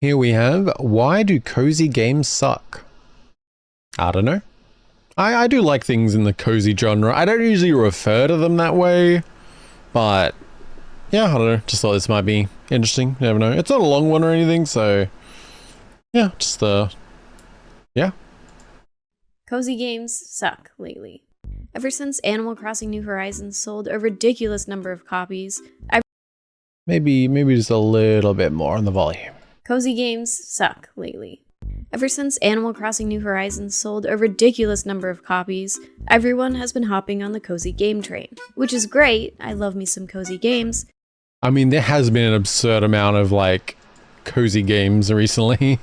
Here we have, why do cozy games suck? I don't know. I do like things in the cozy genre. I don't usually refer to them that way, but yeah, I don't know. Just thought this might be interesting. You never know. It's not a long one or anything, so yeah, just yeah. Cozy games suck lately. Ever since Animal Crossing New Horizons sold a ridiculous number of copies, Maybe just a little bit more on the volume. Cozy games suck lately. Ever since Animal Crossing New Horizons sold a ridiculous number of copies, everyone has been hopping on the cozy game train, which is great. I love me some cozy games. I mean, there has been an absurd amount of like cozy games recently.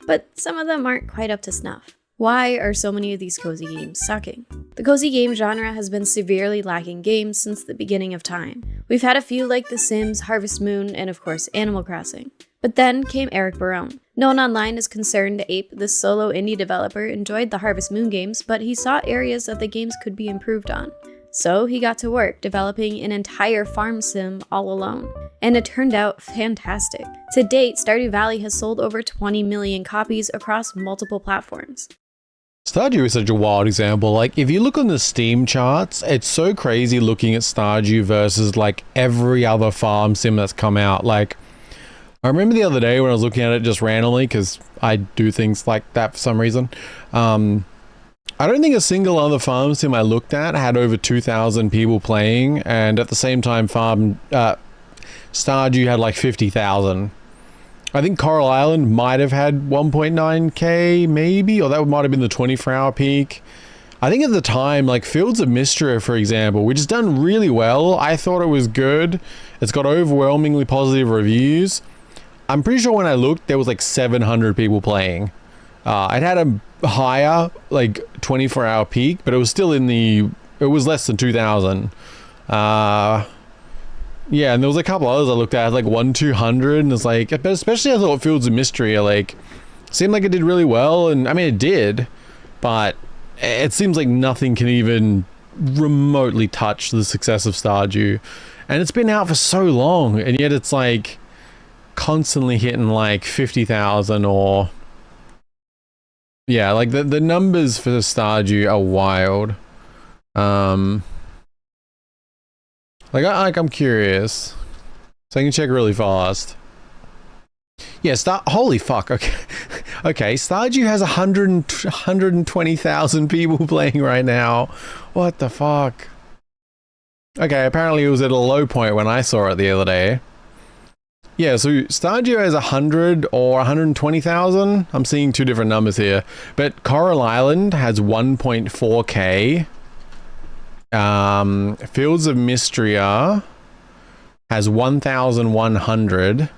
But some of them aren't quite up to snuff. Why are so many of these cozy games sucking? The cozy game genre has been severely lacking games since the beginning of time. We've had a few like The Sims, Harvest Moon, and of course Animal Crossing. But then came Eric Barone. Known online as Concerned Ape, this solo indie developer enjoyed the Harvest Moon games, but he saw areas that the games could be improved on. So he got to work developing an entire farm sim all alone. And it turned out fantastic. To date, Stardew Valley has sold over 20 million copies across multiple platforms. Stardew is such a wild example. Like, if you look on the Steam charts, it's so crazy looking at Stardew versus like every other farm sim that's come out. Like, I remember the other day when I was looking at it just randomly, because I do things like that for some reason. I don't think a single other farm sim I looked at had over 2,000 people playing, and at the same time, Stardew had like 50,000. I think Coral Island might have had 1.9k maybe, or that might have been the 24-hour peak. I think at the time, like Fields of Mystria, for example, which has done really well. I thought it was good. It's got overwhelmingly positive reviews. I'm pretty sure when I looked, there was like 700 people playing. It had a higher, like 24-hour peak, but it was still it was less than 2,000. Yeah, and there was a couple others I looked at, like 1-200, and it's like, but especially I thought Fields of Mystery like seemed like it did really well, and I mean it did, but it seems like nothing can even remotely touch the success of Stardew, and it's been out for so long, and yet it's like constantly hitting like 50,000 or yeah, like the numbers for Stardew are wild. I'm curious. So I can check really fast. Yeah, holy fuck, okay. Okay, Stardew has 120,000 people playing right now. What the fuck? Okay, apparently it was at a low point when I saw it the other day. Yeah, so Stardew has 100 or 120,000. I'm seeing two different numbers here. But Coral Island has 1.4k. Fields of Mystria has 1,100.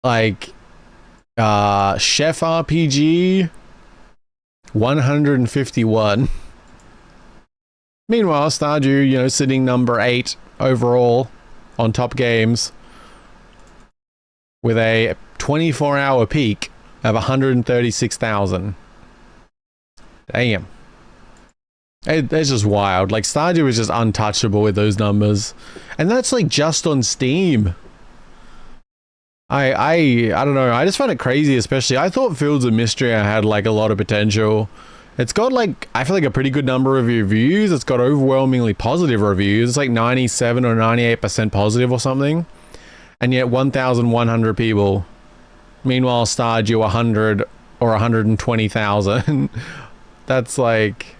Like, Chef RPG, 151. Meanwhile, Stardew, sitting number 8 overall on top games with a 24-hour peak of 136,000. Damn. It's just wild. Like, Stardew is just untouchable with those numbers. And that's like just on Steam. I don't know. I just find it crazy, especially. I thought Fields of Mystery had like a lot of potential. It's got like, I feel like a pretty good number of reviews. It's got overwhelmingly positive reviews. It's like 97 or 98% positive or something. And yet 1,100 people. Meanwhile, Stardew 100 or 120,000. That's like...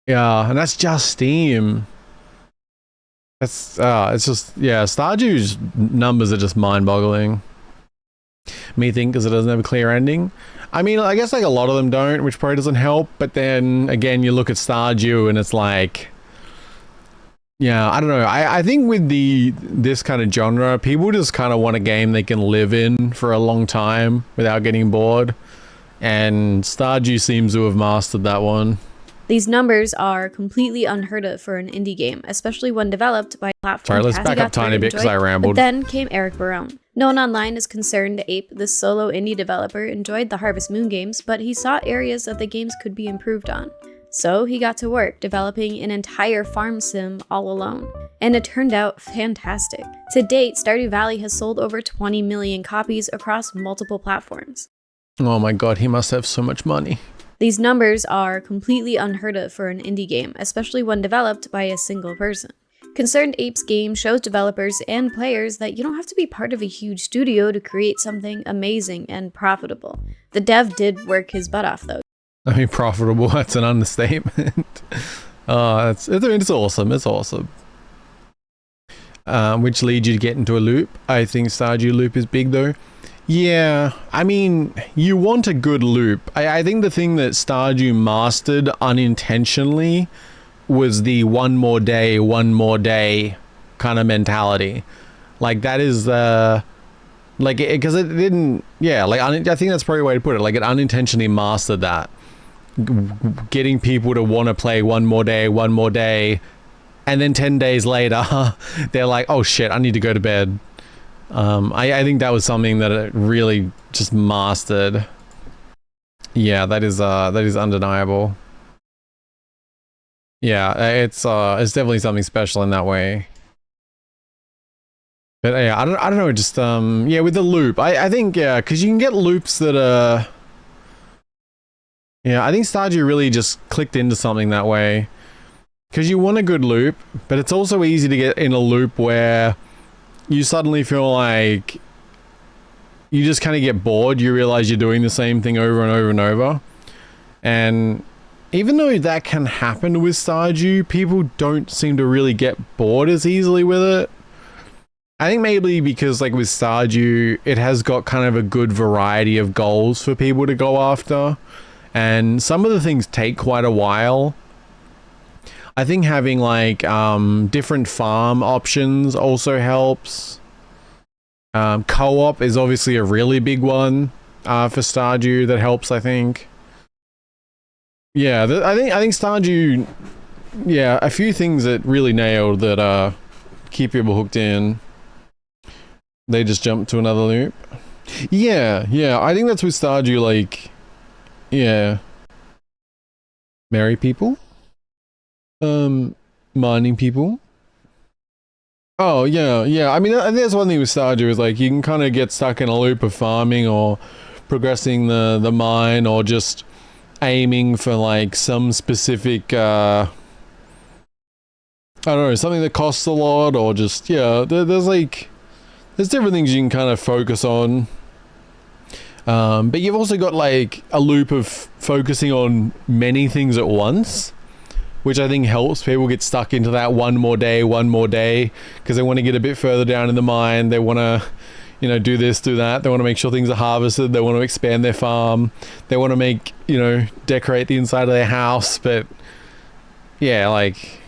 Yeah, and that's just Steam. It's just, yeah, Stardew's numbers are just mind-boggling. Me think because it doesn't have a clear ending. I mean, I guess like a lot of them don't, which probably doesn't help, but then again, you look at Stardew and it's like, yeah, I don't know. I think with this kind of genre, people just kind of want a game they can live in for a long time without getting bored, and Stardew seems to have mastered that one. These numbers are completely unheard of for an indie game, especially when developed by a platform. Sorry, let's back up a tiny bit because I rambled. But then came Eric Barone. Known online as Concerned Ape, this solo indie developer enjoyed the Harvest Moon games, but he saw areas that the games could be improved on. So he got to work developing an entire farm sim all alone. And it turned out fantastic. To date, Stardew Valley has sold over 20 million copies across multiple platforms. Oh my god, he must have so much money. These numbers are completely unheard of for an indie game, especially one developed by a single person. Concerned Apes game shows developers and players that you don't have to be part of a huge studio to create something amazing and profitable. The dev did work his butt off though. I mean, profitable, that's an understatement. It's awesome, it's awesome. Which leads you to get into a loop. I think Stardew loop is big though. Yeah, I mean, you want a good loop. I think the thing that Stardew mastered unintentionally was the one more day kind of mentality. Like that is like, because it didn't, yeah, like I think that's probably a way to put it. Like it unintentionally mastered that. Getting people to want to play one more day, and then 10 days later, they're like, oh shit, I need to go to bed. I think that was something that it really just mastered. Yeah, that is undeniable. Yeah, it's definitely something special in that way. But yeah, I don't know, just yeah, with the loop, I think, yeah, because you can get loops that are, yeah, I think Stardew really just clicked into something that way. Because you want a good loop, but it's also easy to get in a loop where you suddenly feel like you just kind of get bored. You realize you're doing the same thing over and over and over. And even though that can happen with Stardew, people don't seem to really get bored as easily with it. I think maybe because like with Stardew, it has got kind of a good variety of goals for people to go after. And some of the things take quite a while. I think having like different farm options also helps. Co-op is obviously a really big one for Stardew that helps, I think. Yeah, I think Stardew, yeah, a few things that really nailed that keep people hooked in. They just jump to another loop. Yeah, I think that's with Stardew, like, yeah. Marry people? Mining people? Oh, yeah. I mean, there's one thing with Stardew is like, you can kind of get stuck in a loop of farming or progressing the mine or just aiming for like some specific, I don't know, something that costs a lot or just, yeah, there's different things you can kind of focus on. But you've also got like a loop of focusing on many things at once, which I think helps people get stuck into that one more day, because they want to get a bit further down in the mine. They want to, you know, do this, do that. They want to make sure things are harvested. They want to expand their farm. They want to make, you know, decorate the inside of their house. But yeah, like,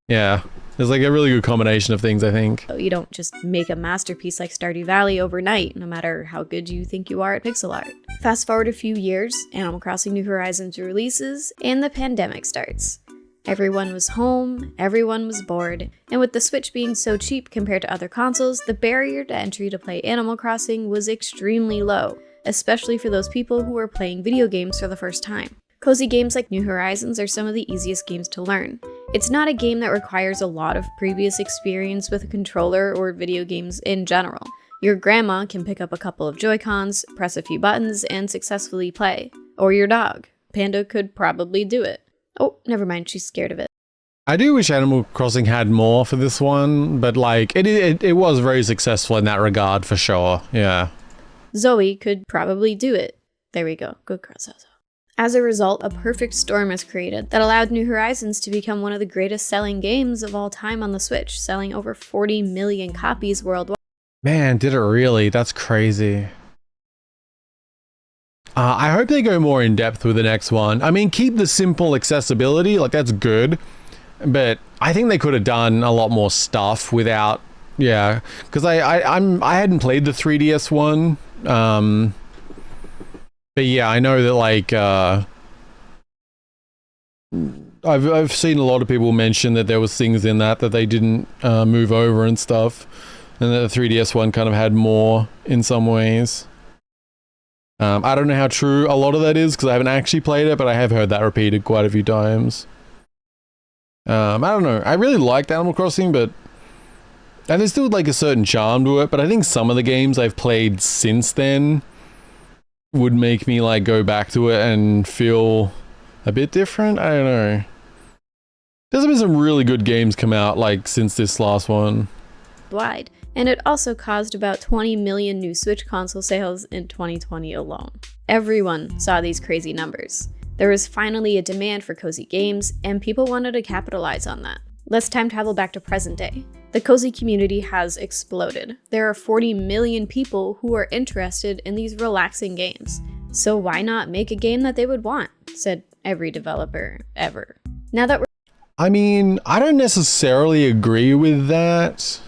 yeah, there's like a really good combination of things, I think. You don't just make a masterpiece like Stardew Valley overnight, no matter how good you think you are at pixel art. Fast forward a few years, Animal Crossing New Horizons releases, and the pandemic starts. Everyone was home, everyone was bored, and with the Switch being so cheap compared to other consoles, the barrier to entry to play Animal Crossing was extremely low, especially for those people who were playing video games for the first time. Cozy games like New Horizons are some of the easiest games to learn. It's not a game that requires a lot of previous experience with a controller or video games in general. Your grandma can pick up a couple of Joy-Cons, press a few buttons, and successfully play. Or your dog. Panda could probably do it. Oh, never mind, she's scared of it. I do wish Animal Crossing had more for this one, but like, it was very successful in that regard for sure, yeah. Zoe could probably do it. There we go, good girl, Zozo. As a result, a perfect storm is created that allowed New Horizons to become one of the greatest selling games of all time on the Switch, selling over 40 million copies worldwide. Man, did it really? That's crazy. I hope they go more in depth with the next one. I mean, keep the simple accessibility, like that's good, but I think they could have done a lot more stuff without, yeah, because I hadn't played the 3DS one, but yeah, I know that like I've seen a lot of people mention that there was things in that they didn't move over and stuff, and that the 3DS one kind of had more in some ways. I don't know how true a lot of that is because I haven't actually played it, but I have heard that repeated quite a few times. I don't know. I really liked Animal Crossing, but and there's still like a certain charm to it, but I think some of the games I've played since then would make me like go back to it and feel a bit different. I don't know. There's been some really good games come out like since this last one. Wide, and it also caused about 20 million new Switch console sales in 2020 alone. Everyone saw these crazy numbers. There was finally a demand for cozy games, and people wanted to capitalize on that. Let's time travel back to present day. The cozy community has exploded. There are 40 million people who are interested in these relaxing games. So why not make a game that they would want, said every developer ever. Now that we're I mean, I don't necessarily agree with that.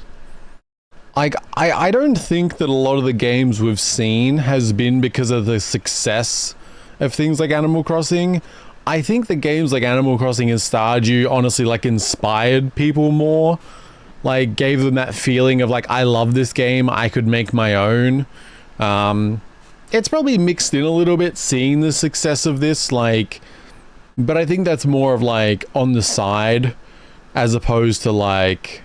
Like, I don't think that a lot of the games we've seen has been because of the success of things like Animal Crossing. I think the games like Animal Crossing and Stardew honestly like inspired people more. Like, gave them that feeling of like, I love this game, I could make my own. It's probably mixed in a little bit seeing the success of this, like, but I think that's more of like on the side as opposed to like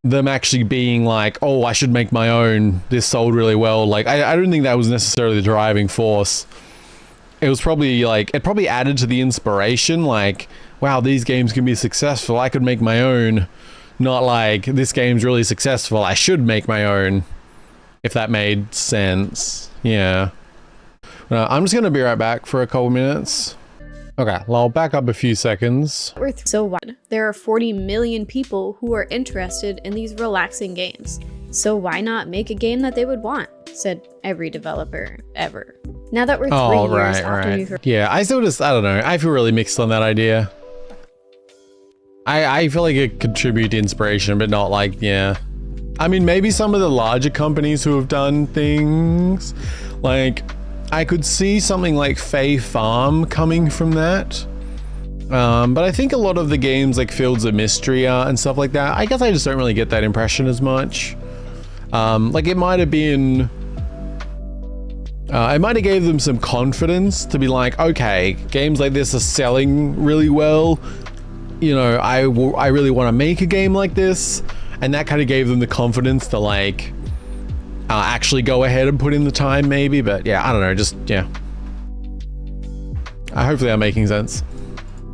them actually being like, oh, I should make my own, this sold really well. Like, I don't think that was necessarily the driving force. It was probably like, it probably added to the inspiration, like, wow, these games can be successful, I could make my own. Not like, this game's really successful, I should make my own. If that made sense. Yeah. I'm just gonna be right back for a couple minutes. Okay, well, I'll back up a few seconds. so wide. There are 40 million people who are interested in these relaxing games. So why not make a game that they would want, said every developer ever. Now that we're 3 years after you heard. Yeah, I still just, I don't know, I feel really mixed on that idea. I feel like it contributes to inspiration, but not like, yeah. I mean, maybe some of the larger companies who have done things, like, I could see something like Fae Farm coming from that. But I think a lot of the games like Fields of Mystery and stuff like that, I guess I just don't really get that impression as much. Like it might have been, it might have gave them some confidence to be like, okay, games like this are selling really well. You know, I really want to make a game like this. And that kind of gave them the confidence to like, actually go ahead and put in the time maybe, but yeah, I don't know, just, yeah. Hopefully I'm making sense.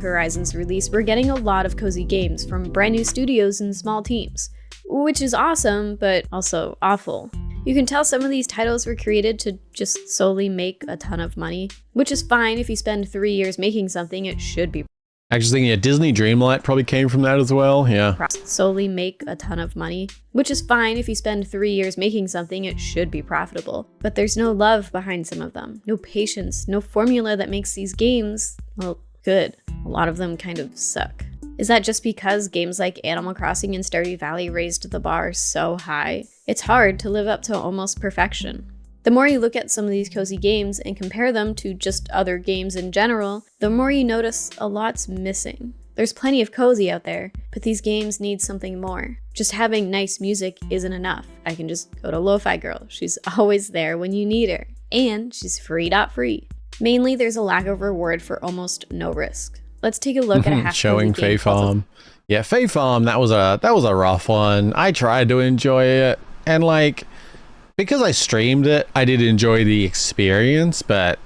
Horizon's release, we're getting a lot of cozy games from brand new studios and small teams, which is awesome, but also awful. You can tell some of these titles were created to just solely make a ton of money, which is fine. If you spend 3 years making something, it should be. Actually thinking, yeah, Disney Dreamlight probably came from that as well, yeah. Solely make a ton of money, which is fine. If you spend 3 years making something, it should be profitable. But there's no love behind some of them, no patience, no formula that makes these games, well, good. A lot of them kind of suck. Is that just because games like Animal Crossing and Stardew Valley raised the bar so high? It's hard to live up to almost perfection. The more you look at some of these cozy games and compare them to just other games in general, the more you notice a lot's missing. There's plenty of cozy out there, but these games need something more. Just having nice music isn't enough. I can just go to Lo-Fi Girl. She's always there when you need her, and she's free. Mainly, there's a lack of reward for almost no risk. Let's take a look at a half showing Fae Farm. Yeah, Fae Farm, that was a rough one. I tried to enjoy it, and like, because I streamed it, I did enjoy the experience, but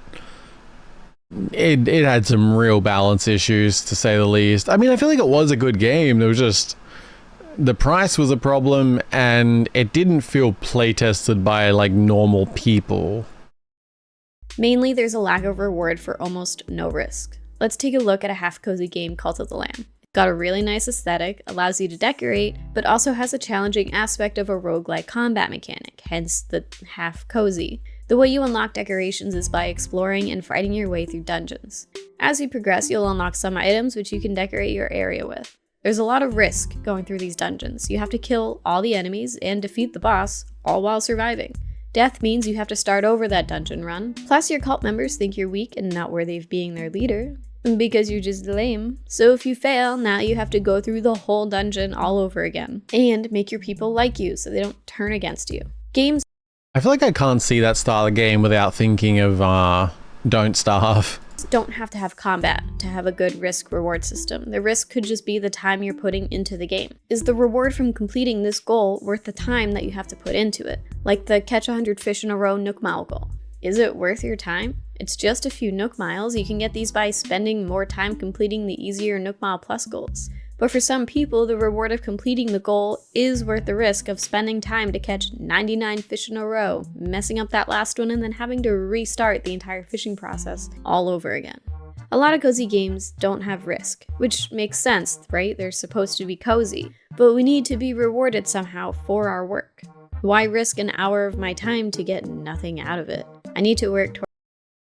it had some real balance issues, to say the least. I mean, I feel like it was a good game. There was just, the price was a problem, and it didn't feel playtested by like normal people. Mainly, there's a lack of reward for almost no risk. Let's take a look at a half-cozy game, Cult of the Lamb. Got a really nice aesthetic, allows you to decorate, but also has a challenging aspect of a roguelike combat mechanic, hence the half-cozy. The way you unlock decorations is by exploring and fighting your way through dungeons. As you progress, you'll unlock some items which you can decorate your area with. There's a lot of risk going through these dungeons. You have to kill all the enemies and defeat the boss, all while surviving. Death means you have to start over that dungeon run, plus your cult members think you're weak and not worthy of being their leader, because you're just lame. So if you fail, now you have to go through the whole dungeon all over again, and make your people like you so they don't turn against you. Games I feel like I can't see that style of game without thinking of Don't Starve. Don't have to have combat to have a good risk reward system. The risk could just be the time you're putting into the game. Is the reward from completing this goal worth the time that you have to put into it? Like the catch 100 fish in a row Nook Mile goal. Is it worth your time? It's just a few Nook Miles. You can get these by spending more time completing the easier Nook Mile Plus goals. But for some people, the reward of completing the goal is worth the risk of spending time to catch 99 fish in a row, messing up that last one, and then having to restart the entire fishing process all over again. A lot of cozy games don't have risk, which makes sense, right? They're supposed to be cozy, but we need to be rewarded somehow for our work. Why risk an hour of my time to get nothing out of it? I need to work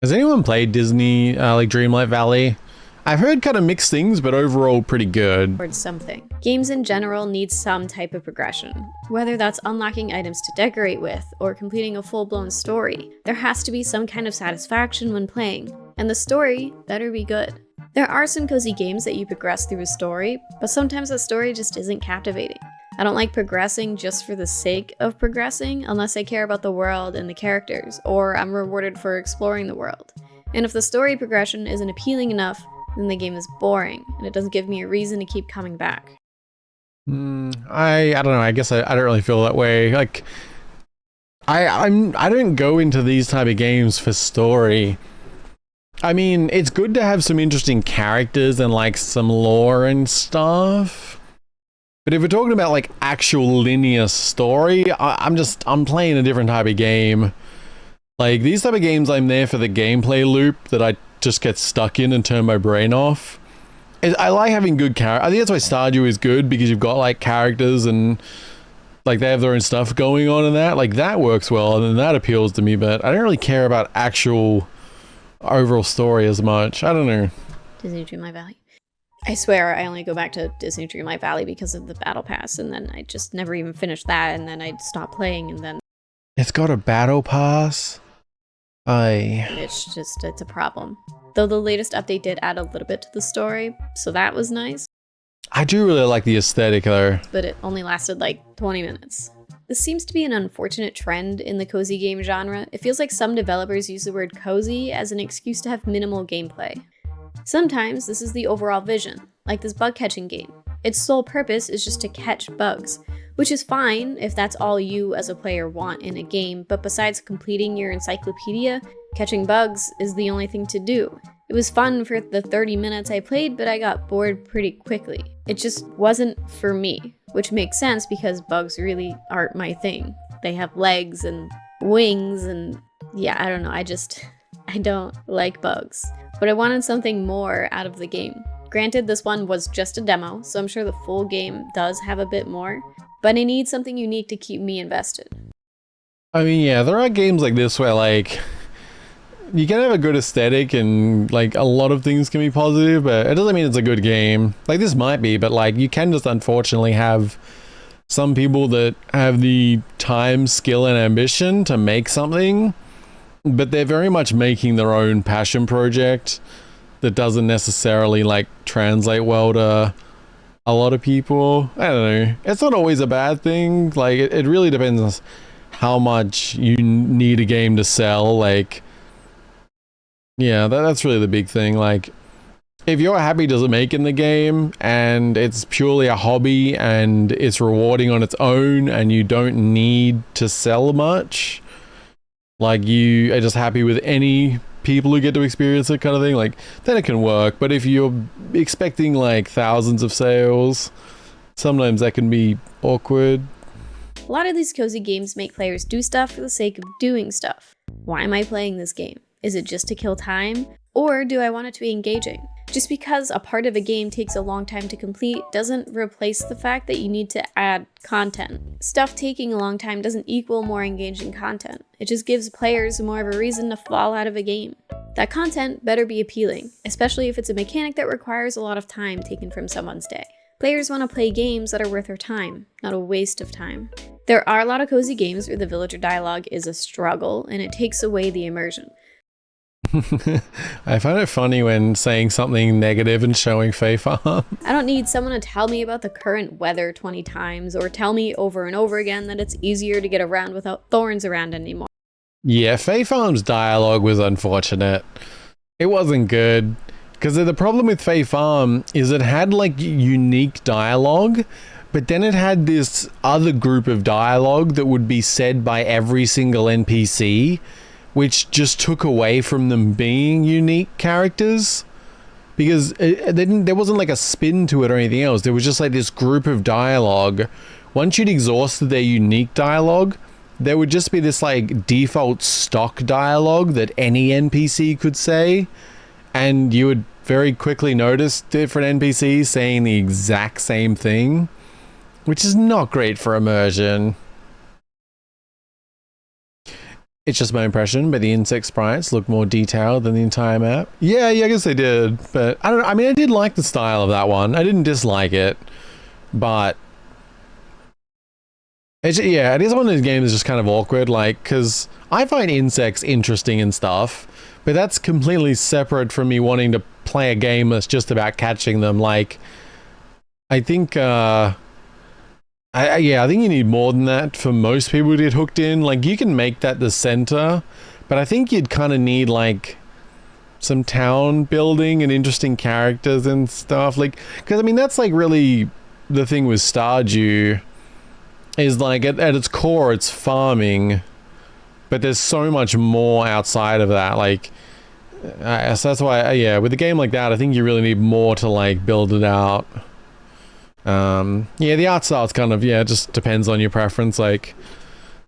Has anyone played Disney, like Dreamlight Valley? I've heard kind of mixed things, but overall pretty good. towards something. Games in general need some type of progression, whether that's unlocking items to decorate with or completing a full-blown story. There has to be some kind of satisfaction when playing, and the story better be good. There are some cozy games that you progress through a story, but sometimes the story just isn't captivating. I don't like progressing just for the sake of progressing unless I care about the world and the characters, or I'm rewarded for exploring the world. And if the story progression isn't appealing enough, then the game is boring, and it doesn't give me a reason to keep coming back. I don't know. I guess I don't really feel that way. Like, I don't go into these type of games for story. I mean, it's good to have some interesting characters and like some lore and stuff. But if we're talking about like actual linear story, I'm playing a different type of game. Like these type of games, I'm there for the gameplay loop that I just get stuck in and turn my brain off. I like having good characters. I think that's why Stardew is good, because you've got like characters and like they have their own stuff going on, and that like that works well, and then that appeals to me. But I don't really care about actual overall story as much. I don't know. Disney Dreamlight Valley. I swear I only go back to Disney Dreamlight Valley because of the Battle Pass, and then I just never even finished that, and then I'd stop playing, and then It's got a battle pass. it's a problem. Though the latest update did add a little bit to the story, so that was nice, I do really like the aesthetic though. but it only lasted like 20 minutes. This seems to be an unfortunate trend in the cozy game genre. It feels like some developers use the word cozy as an excuse to have minimal gameplay. Sometimes this is the overall vision, like this bug catching game. Its sole purpose is just to catch bugs, which is fine if that's all you as a player want in a game, but besides completing your encyclopedia, catching bugs is the only thing to do. It was fun for the 30 minutes I played, but I got bored pretty quickly. It just wasn't for me, which makes sense because bugs really aren't my thing. They have legs and wings and yeah, I don't know, I don't like bugs. But I wanted something more out of the game. Granted, this one was just a demo, so I'm sure the full game does have a bit more, but I need something unique to keep me invested. I mean, yeah, there are games like this where like you can have a good aesthetic and like a lot of things can be positive, but it doesn't mean it's a good game. Like this might be, but like you can just unfortunately have some people that have the time, skill, and ambition to make something, but they're very much making their own passion project that doesn't necessarily like translate well to a lot of people. I don't know. It's not always a bad thing. Like it really depends how much you need a game to sell. Like, yeah, that's really the big thing. Like, if you're happy to make in the game and it's purely a hobby and it's rewarding on its own and you don't need to sell much, like you are just happy with any people who get to experience it kind of thing, like then it can work. But if you're expecting like thousands of sales, sometimes that can be awkward. A lot of these cozy games make players do stuff for the sake of doing stuff. Why am I playing this game? Is it just to kill time? Or do I want it to be engaging? Just because a part of a game takes a long time to complete doesn't replace the fact that you need to add content. Stuff taking a long time doesn't equal more engaging content. It just gives players more of a reason to fall out of a game. That content better be appealing, especially if it's a mechanic that requires a lot of time taken from someone's day. Players want to play games that are worth their time, not a waste of time. There are a lot of cozy games where the villager dialogue is a struggle and it takes away the immersion. I find it funny when saying something negative and showing Fae Farm. I don't need someone to tell me about the current weather 20 times or tell me over and over again that it's easier to get around without thorns around anymore. Yeah, Fae Farm's dialogue was unfortunate. It wasn't good. Because the problem with Fae Farm is it had like unique dialogue, but then it had this other group of dialogue that would be said by every single NPC, which just took away from them being unique characters. Because there wasn't like a spin to it or anything else. There was just like this group of dialogue. Once you'd exhausted their unique dialogue, there would just be this like default stock dialogue that any NPC could say. And you would very quickly notice different NPCs saying the exact same thing, which is not great for immersion. It's just my impression, but the insect sprites look more detailed than the entire map. Yeah, I guess they did, but I don't know. I mean, I did like the style of that one. I didn't dislike it, but it is one of those games that's just kind of awkward, like, because I find insects interesting and stuff, but that's completely separate from me wanting to play a game that's just about catching them. Like, I think, I think you need more than that for most people to get hooked in. Like, you can make that the center, but I think you'd kind of need, like, some town building and interesting characters and stuff. Like, because, I mean, that's, like, really the thing with Stardew is, like, at its core, it's farming, but there's so much more outside of that. Like, so that's why, yeah, with a game like that, I think you really need more to, like, build it out. Yeah, the art style is kind of, yeah, it just depends on your preference, like,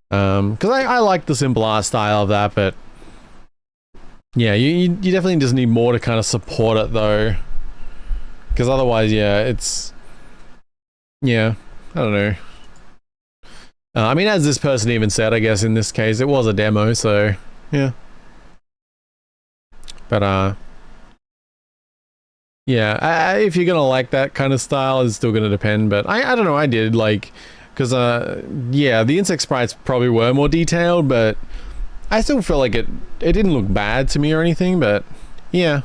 because I like the simple art style of that, but yeah, you definitely just need more to kind of support it, though, because otherwise, yeah, it's, yeah, I don't know. I mean, as this person even said, I guess in this case, it was a demo, so, yeah. But, yeah, if you're gonna like that kind of style, it's still gonna depend, but I don't know, I did, like, because, yeah, the insect sprites probably were more detailed, but I still feel like it didn't look bad to me or anything, but, yeah.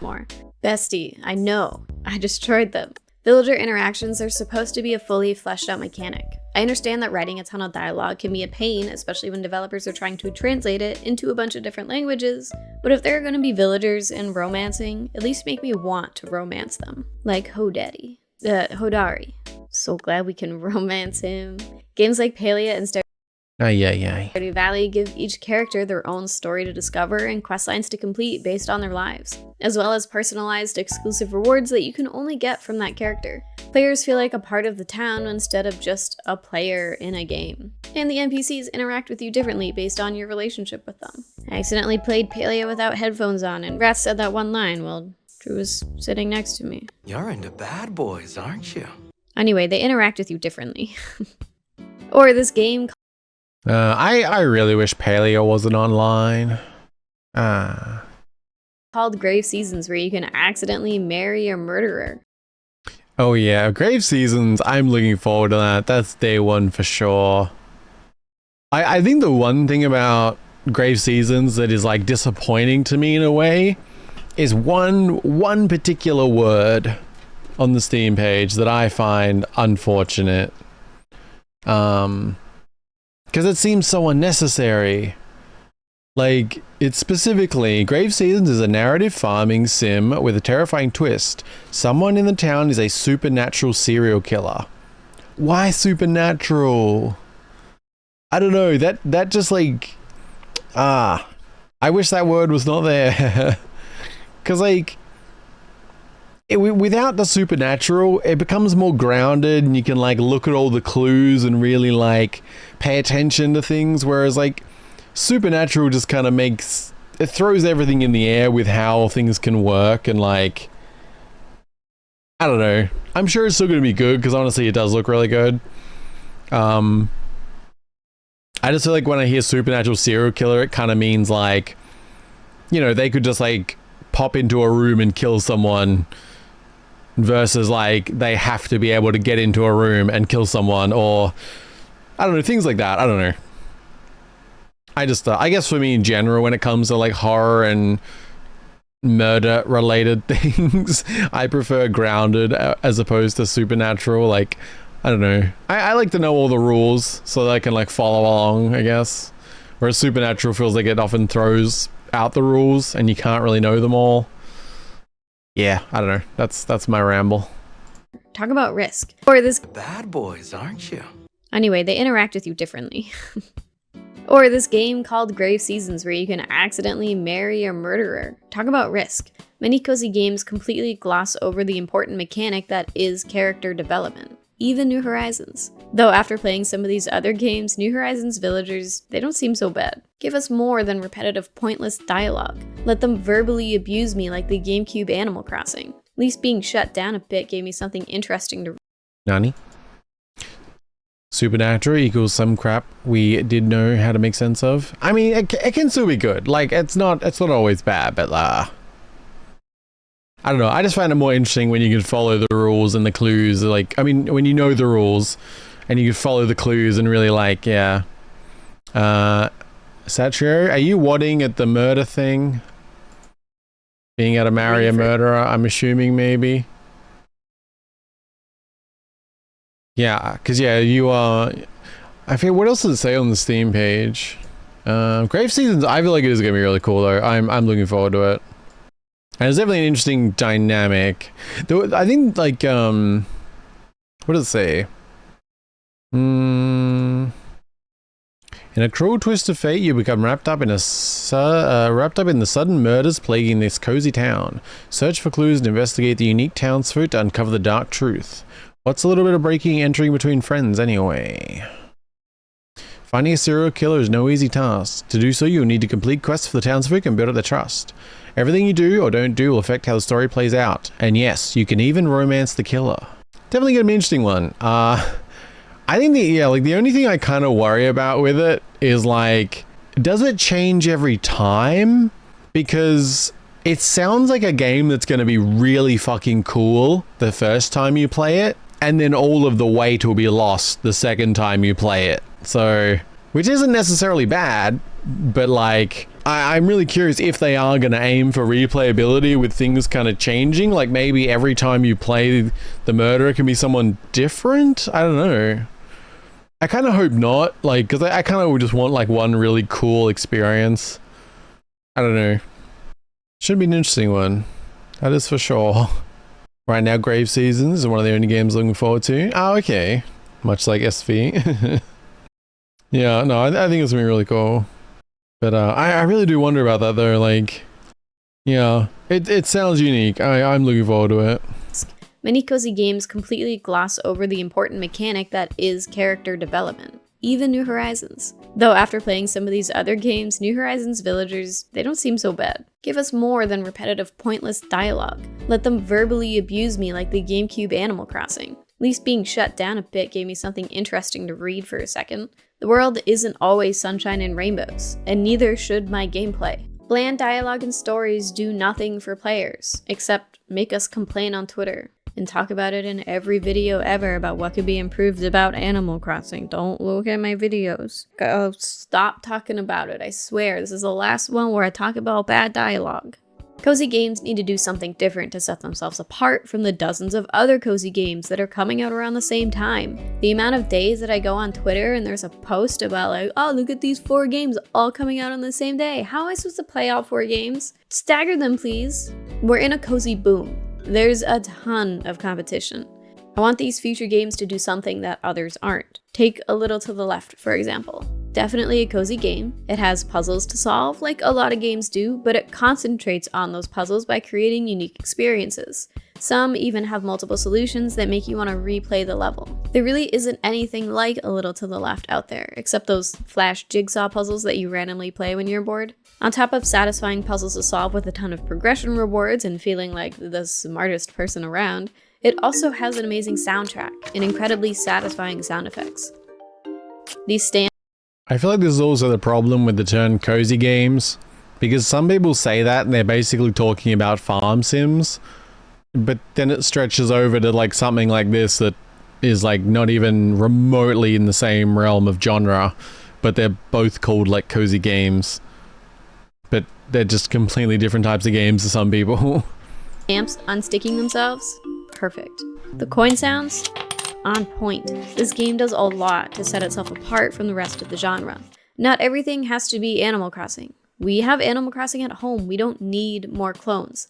More. Bestie, I know. I destroyed them. Villager interactions are supposed to be a fully fleshed out mechanic. I understand that writing a ton of dialogue can be a pain, especially when developers are trying to translate it into a bunch of different languages, but if there are going to be villagers and romancing, at least make me want to romance them. Like Hodari. So glad we can romance him. Games like Palia and Stardew Valley give each character their own story to discover and questlines to complete based on their lives, as well as personalized exclusive rewards that you can only get from that character. Players feel like a part of the town instead of just a player in a game. And the NPCs interact with you differently based on your relationship with them. I accidentally played Palia without headphones on, and Rat said that one line while Drew was sitting next to me. You're into bad boys, aren't you? Anyway, they interact with you differently. Or this game I really wish Paleo wasn't online. called Grave Seasons, where you can accidentally marry a murderer. Oh yeah, Grave Seasons, I'm looking forward to that. That's day one for sure. I think the one thing about Grave Seasons that is like disappointing to me in a way is one particular word on the Steam page that I find unfortunate. Because it seems so unnecessary. Like, it's specifically, Grave Seasons is a narrative farming sim with a terrifying twist. Someone in the town is a supernatural serial killer. Why supernatural? I don't know, that just like, I wish that word was not there. Because like, without the supernatural, it becomes more grounded and you can like look at all the clues and really like pay attention to things, whereas like supernatural just kind of it throws everything in the air with how things can work, and like, I don't know, I'm sure it's still going to be good because honestly it does look really good. I just feel like when I hear supernatural serial killer, it kind of means like, you know, they could just like pop into a room and kill someone, versus like they have to be able to get into a room and kill someone, or I don't know, things like that. I don't know. I guess for me in general, when it comes to like horror and murder related things, I prefer grounded as opposed to supernatural. Like, I don't know. I like to know all the rules so that I can like follow along, I guess. Whereas supernatural feels like it often throws out the rules and you can't really know them all. Yeah, I don't know. That's my ramble. Talk about risk. Or this Bad boys, aren't you? Anyway, they interact with you differently. Or this game called Grave Seasons where you can accidentally marry a murderer. Talk about risk. Many cozy games completely gloss over the important mechanic that is character development. Even New Horizons. Though after playing some of these other games, New Horizons villagers, they don't seem so bad. Give us more than repetitive, pointless dialogue. Let them verbally abuse me like the GameCube Animal Crossing. At least being shut down a bit gave me something interesting to... Nani? Supernatural equals some crap we did know how to make sense of. I mean, it can still be good. Like, it's not always bad, but I don't know. I just find it more interesting when you can follow the rules and the clues. Like, I mean, when you know the rules and you can follow the clues and really like, yeah. Satrio, are you wadding at the murder thing? Being able to marry a murderer, I'm assuming maybe. Yeah, because yeah, you are... I forget, what else does it say on the Steam page? Grave Seasons, I feel like it is going to be really cool though. I'm looking forward to it. And it's definitely an interesting dynamic. Though I think like, what does it say? In a cruel twist of fate, you become wrapped up in the sudden murders plaguing this cozy town. Search for clues and investigate the unique townsfolk to uncover the dark truth. What's a little bit of breaking and entering between friends anyway? Finding a serial killer is no easy task. To do so, you'll need to complete quests for the townsfolk and build up their trust. Everything you do or don't do will affect how the story plays out. And yes, you can even romance the killer. Definitely gonna be an interesting one. I think the only thing I kind of worry about with it is like, does it change every time? Because it sounds like a game that's gonna be really fucking cool the first time you play it, and then all of the weight will be lost the second time you play it. So, which isn't necessarily bad, but like, I'm really curious if they are going to aim for replayability with things kind of changing. Like maybe every time you play the murderer can be someone different. I don't know. I kind of hope not, like, because I kind of just want like one really cool experience. I don't know. Should be an interesting one. That is for sure. Right now, Grave Seasons is one of the only games looking forward to. Oh, okay. Much like SV. Yeah, no, I think it's gonna be really cool. But I really do wonder about that though. Like, yeah, it sounds unique. I'm looking forward to it. Many cozy games completely gloss over the important mechanic that is character development. Even New Horizons. Though after playing some of these other games, New Horizons villagers, they don't seem so bad. Give us more than repetitive, pointless dialogue. Let them verbally abuse me like the GameCube Animal Crossing. At least being shut down a bit gave me something interesting to read for a second. The world isn't always sunshine and rainbows, and neither should my gameplay. Bland dialogue and stories do nothing for players, except make us complain on Twitter, and talk about it in every video ever about what could be improved about Animal Crossing. Don't look at my videos. Oh, stop talking about it, I swear. This is the last one where I talk about bad dialogue. Cozy games need to do something different to set themselves apart from the dozens of other cozy games that are coming out around the same time. The amount of days that I go on Twitter and there's a post about like, oh, look at these 4 games all coming out on the same day. How am I supposed to play all 4 games? Stagger them, please. We're in a cozy boom. There's a ton of competition. I want these future games to do something that others aren't. Take A Little to the Left, for example. Definitely a cozy game. It has puzzles to solve, like a lot of games do, but it concentrates on those puzzles by creating unique experiences. Some even have multiple solutions that make you want to replay the level. There really isn't anything like A Little to the Left out there, except those flash jigsaw puzzles that you randomly play when you're bored. On top of satisfying puzzles to solve with a ton of progression rewards and feeling like the smartest person around, it also has an amazing soundtrack and incredibly satisfying sound effects. I feel like this is also the problem with the term cozy games, because some people say that and they're basically talking about farm sims, but then it stretches over to like something like this that is like not even remotely in the same realm of genre, but they're both called like cozy games. But they're just completely different types of games to some people. Amps unsticking themselves? Perfect. The coin sounds? On point. This game does a lot to set itself apart from the rest of the genre. Not everything has to be Animal Crossing. We have Animal Crossing at home, we don't need more clones.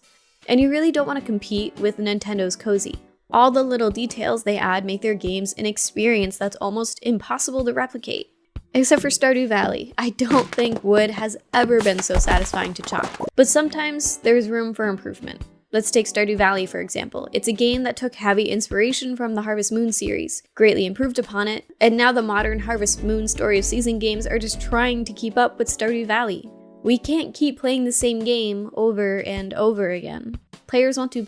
And you really don't want to compete with Nintendo's Cozy. All the little details they add make their games an experience that's almost impossible to replicate. Except for Stardew Valley, I don't think wood has ever been so satisfying to chop. But sometimes there's room for improvement. Let's take Stardew Valley for example. It's a game that took heavy inspiration from the Harvest Moon series, greatly improved upon it, and now the modern Harvest Moon Story of Season games are just trying to keep up with Stardew Valley. We can't keep playing the same game over and over again. Players want to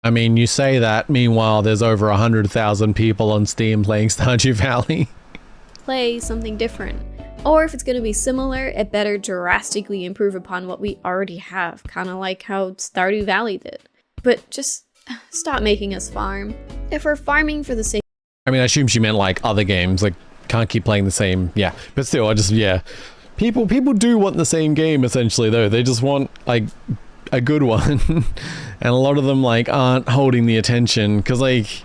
I mean, you say that, meanwhile there's over 100,000 people on Steam playing Stardew Valley. play something different. Or if it's going to be similar, it better drastically improve upon what we already have, kind of like how Stardew Valley did. But just stop making us farm. If we're farming for the sake I mean, I assume she meant like other games, like can't keep playing the same, yeah. But still, yeah. People do want the same game essentially though. They just want like a good one. And a lot of them like aren't holding the attention because like,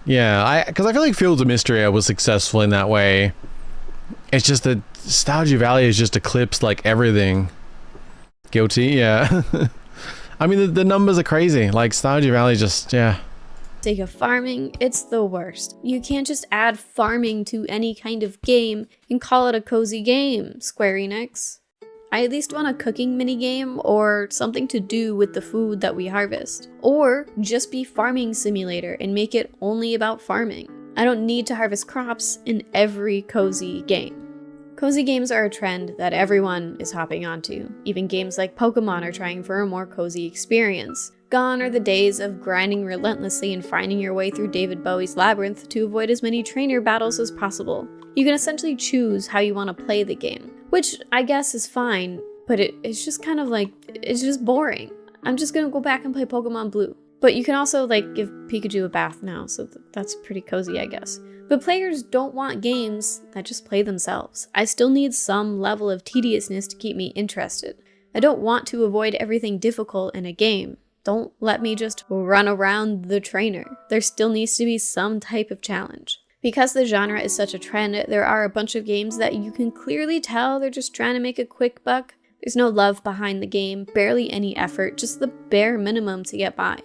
yeah, because I feel like Fields of Mystery was successful in that way. It's just that Stardew Valley has just eclipsed like everything. Guilty, yeah. I mean, the numbers are crazy. Like Stardew Valley just, yeah. of farming, it's the worst. You can't just add farming to any kind of game and call it a cozy game, Square Enix. I at least want a cooking minigame or something to do with the food that we harvest. Or just be farming simulator and make it only about farming. I don't need to harvest crops in every cozy game. Cozy games are a trend that everyone is hopping onto. Even games like Pokemon are trying for a more cozy experience. Gone are the days of grinding relentlessly and finding your way through David Bowie's Labyrinth to avoid as many trainer battles as possible. You can essentially choose how you want to play the game, which I guess is fine, but it's just kind of like, it's just boring. I'm just gonna go back and play Pokemon Blue. But you can also like give Pikachu a bath now, so that's pretty cozy, I guess. But players don't want games that just play themselves. I still need some level of tediousness to keep me interested. I don't want to avoid everything difficult in a game. Don't let me just run around the trainer. There still needs to be some type of challenge. Because the genre is such a trend, there are a bunch of games that you can clearly tell they're just trying to make a quick buck. There's no love behind the game, barely any effort, just the bare minimum to get by.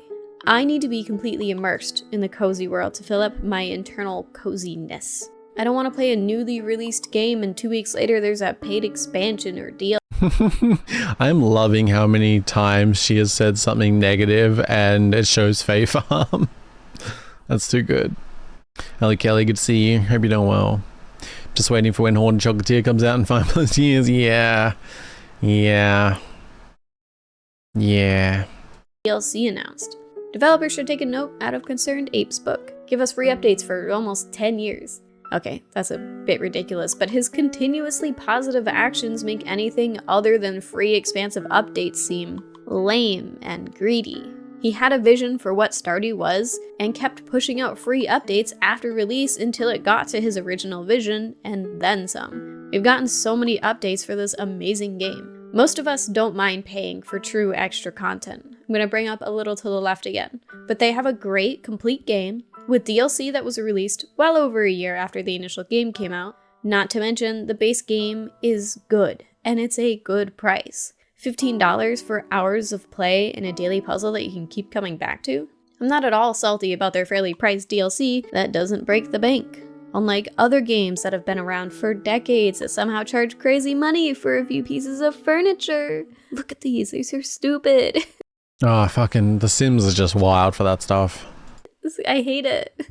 I need to be completely immersed in the cozy world to fill up my internal coziness. I don't want to play a newly released game and 2 weeks later there's a paid expansion or deal. I'm loving how many times she has said something negative and it shows Fae Farm. That's too good. Hello Kelly, good to see you. Hope you're doing well. Just waiting for when Horn Chocolatier comes out in 5+ years. Yeah. DLC announced. Developers should take a note out of Concerned Ape's book. Give us free updates for almost 10 years. Okay, that's a bit ridiculous, but his continuously positive actions make anything other than free expansive updates seem lame and greedy. He had a vision for what Stardew was, and kept pushing out free updates after release until it got to his original vision, and then some. We've gotten so many updates for this amazing game. Most of us don't mind paying for true extra content. I'm gonna bring up A Little to the Left again, but they have a great, complete game, with DLC that was released well over a year after the initial game came out. Not to mention, the base game is good, and it's a good price. $15 for hours of play in a daily puzzle that you can keep coming back to? I'm not at all salty about their fairly priced DLC that doesn't break the bank. Unlike other games that have been around for decades that somehow charge crazy money for a few pieces of furniture. Look at these are stupid. Oh, fucking The Sims is just wild for that stuff. I hate it.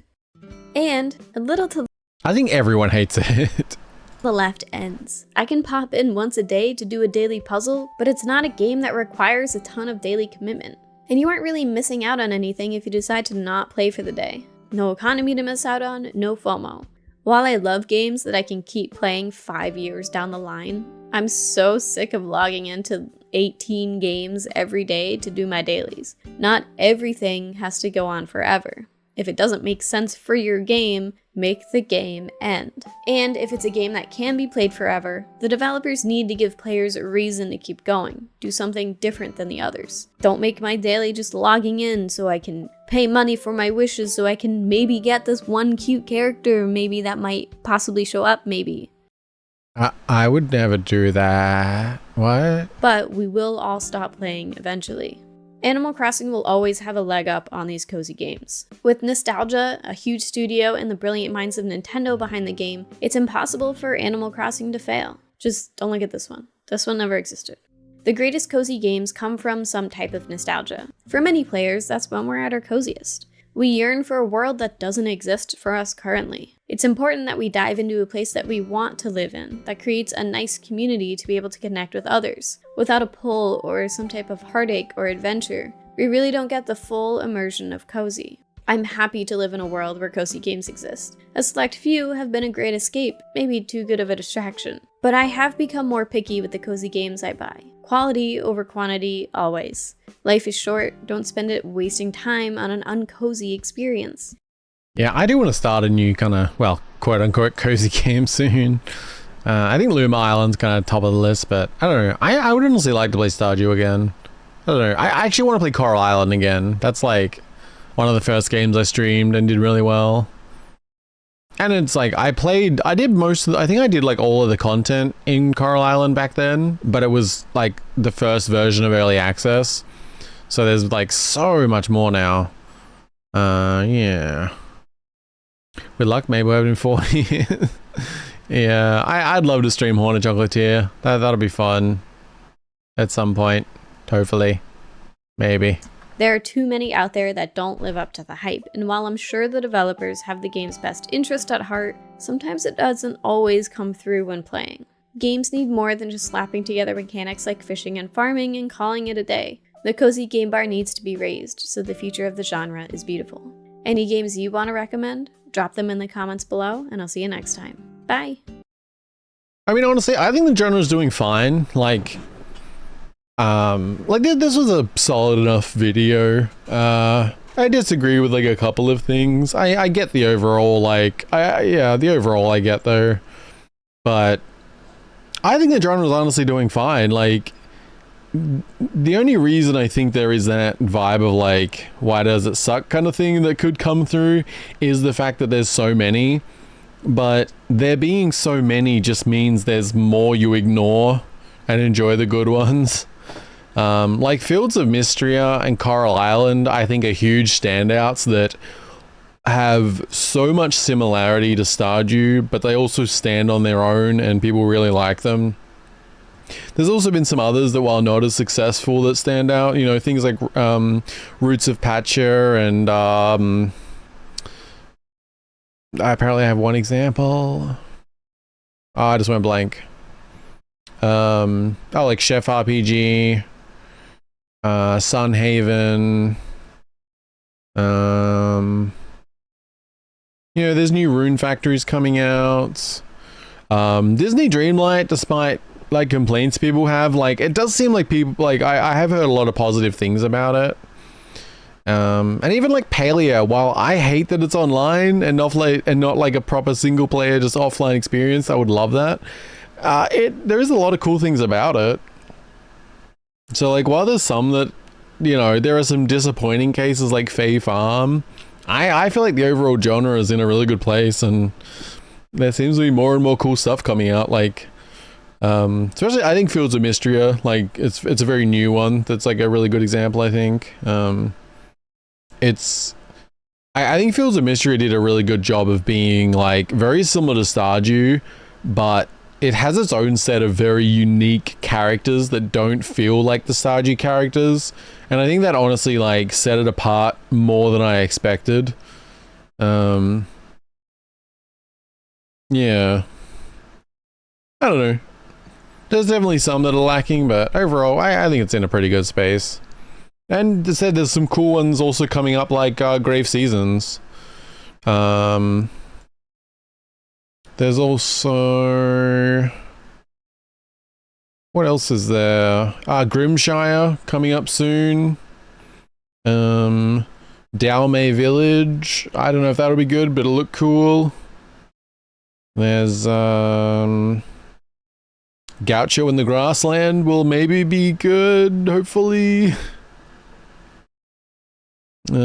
And A Little to I think everyone hates it. the Left ends. I can pop in once a day to do a daily puzzle, but it's not a game that requires a ton of daily commitment. And you aren't really missing out on anything if you decide to not play for the day. No economy to miss out on, no FOMO. While I love games that I can keep playing 5 years down the line, I'm so sick of logging into 18 games every day to do my dailies. Not everything has to go on forever. If it doesn't make sense for your game, make the game end. And if it's a game that can be played forever, the developers need to give players a reason to keep going, do something different than the others. Don't make my daily just logging in so I can pay money for my wishes so I can maybe get this one cute character, maybe that might possibly show up, maybe. I would never do that. What? But we will all stop playing eventually. Animal Crossing will always have a leg up on these cozy games. With nostalgia, a huge studio, and the brilliant minds of Nintendo behind the game, it's impossible for Animal Crossing to fail. Just don't look at this one. This one never existed. The greatest cozy games come from some type of nostalgia. For many players, that's when we're at our coziest. We yearn for a world that doesn't exist for us currently. It's important that we dive into a place that we want to live in, that creates a nice community to be able to connect with others, without a pull or some type of heartache or adventure. We really don't get the full immersion of cozy. I'm happy to live in a world where cozy games exist. A select few have been a great escape, maybe too good of a distraction. But I have become more picky with the cozy games I buy. Quality over quantity, always. Life is short, don't spend it wasting time on an uncozy experience. Yeah, I do want to start a new kind of, well, quote-unquote cozy game soon. I think Luma Island's kind of top of the list, but I don't know. I would honestly like to play Stardew again. I don't know. I actually want to play Coral Island again. That's like one of the first games I streamed and did really well. And it's like, I did most of the, I think I did like all of the content in Coral Island back then, but it was like the first version of early access. So there's like so much more now. Yeah. With luck, maybe we'll have it in 4 years. Yeah, I'd love to stream Hornet Chocolatier. That'll be fun. At some point. Hopefully. Maybe. There are too many out there that don't live up to the hype, and while I'm sure the developers have the game's best interest at heart, sometimes it doesn't always come through when playing. Games need more than just slapping together mechanics like fishing and farming and calling it a day. The cozy game bar needs to be raised, so the future of the genre is beautiful. Any games you want to recommend? Drop them in the comments below, and I'll see you next time. Bye! I mean, honestly, I think the genre's doing fine. Like this was a solid enough video. I disagree with like a couple of things. I get the overall, like, the overall I get though. But I think the genre's honestly doing fine. Like, the only reason I think there is that vibe of like, why does it suck kind of thing that could come through is the fact that there's so many. But there being so many just means there's more you ignore and enjoy the good ones. Like Fields of Mystria and Coral Island, I think are huge standouts that have so much similarity to Stardew, but they also stand on their own and people really like them. There's also been some others that, while not as successful, that stand out. You know, things like Roots of Patcher and I apparently have one example. Oh, I just went blank. Like Chef RPG, Sunhaven. You know, there's new Rune Factories coming out. Disney Dreamlight, despite like complaints people have, like, it does seem like people, like, I have heard a lot of positive things about it. And even like Paleo, while I hate that it's online and offline and not like a proper single player, just offline experience, I would love that. There is a lot of cool things about it. So like, while there's some that, you know, there are some disappointing cases like Fae Farm, I feel like the overall genre is in a really good place, and there seems to be more and more cool stuff coming out. Like, especially I think Fields of Mystria, like it's a very new one. That's like a really good example, I think. I think Fields of Mystria did a really good job of being like very similar to Stardew, but it has its own set of very unique characters that don't feel like the Stardew characters. And I think that honestly like set it apart more than I expected. Yeah. I don't know. There's definitely some that are lacking, but overall, I think it's in a pretty good space. And they said there's some cool ones also coming up, like Grave Seasons. There's also... what else is there? Grimshire coming up soon. Dalmay Village. I don't know if that'll be good, but it'll look cool. There's Gaucho in the Grassland will maybe be good, hopefully.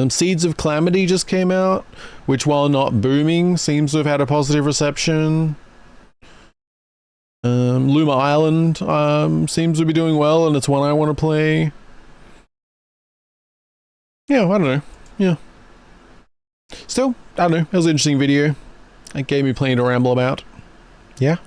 Seeds of Calamity just came out, which while not booming, seems to have had a positive reception. Luma Island seems to be doing well, and it's one I want to play. Yeah, I don't know. Yeah. Still, I don't know. It was an interesting video. It gave me plenty to ramble about. Yeah.